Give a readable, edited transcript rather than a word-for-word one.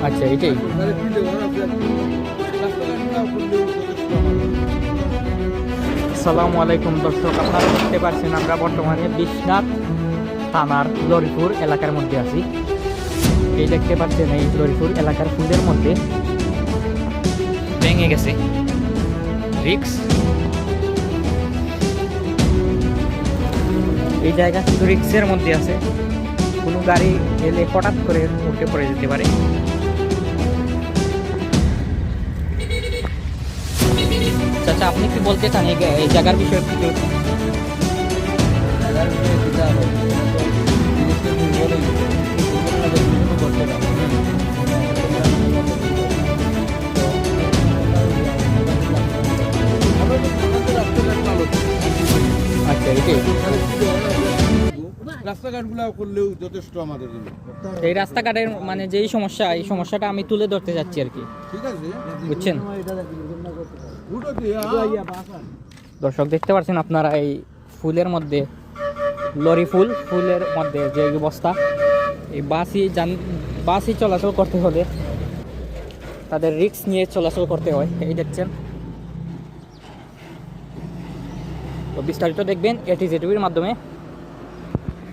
আচ্ছা, এটাই। আসসালামু আলাইকুম দর্শক, আপনারা দেখতে পাচ্ছেন আমরা বর্তমানে বিশ্বনাথ থানার লরিপুর এলাকার মধ্যে আছি। এই দেখতে পাচ্ছেন এই লরিপুর এলাকার ফুলের মধ্যে ভেঙে গেছে রিক্স। এই জায়গা কিন্তু রিক্সের মধ্যে আছে, কোনো গাড়ি এলে হঠাৎ করে উঠে পড়ে যেতে পারে। চাচা, আপনি কি বলতে চান এই জায়গার বিষয়ে? আচ্ছা, এটাই। রাস্তাঘাটগুলো করলেও যথেষ্ট আমাদের জন্য। এই রাস্তাঘাটের মানে যেই সমস্যা, এই সমস্যাটা আমি তুলে ধরতে যাচ্ছি আর কি, ঠিক আছে, বুঝছেন? দর্শক দেখতে পাচ্ছেন আপনারা এই ফুলের মধ্যে, লরি ফুলের মধ্যে যে অবস্থা, এই বাসই চলাচল করতে হলে তাদের রিস্ক নিয়ে চলাচল করতে হয়। এই দেখছেন, তো বিস্তারিত দেখবেন এটিজেটিভির মাধ্যমে।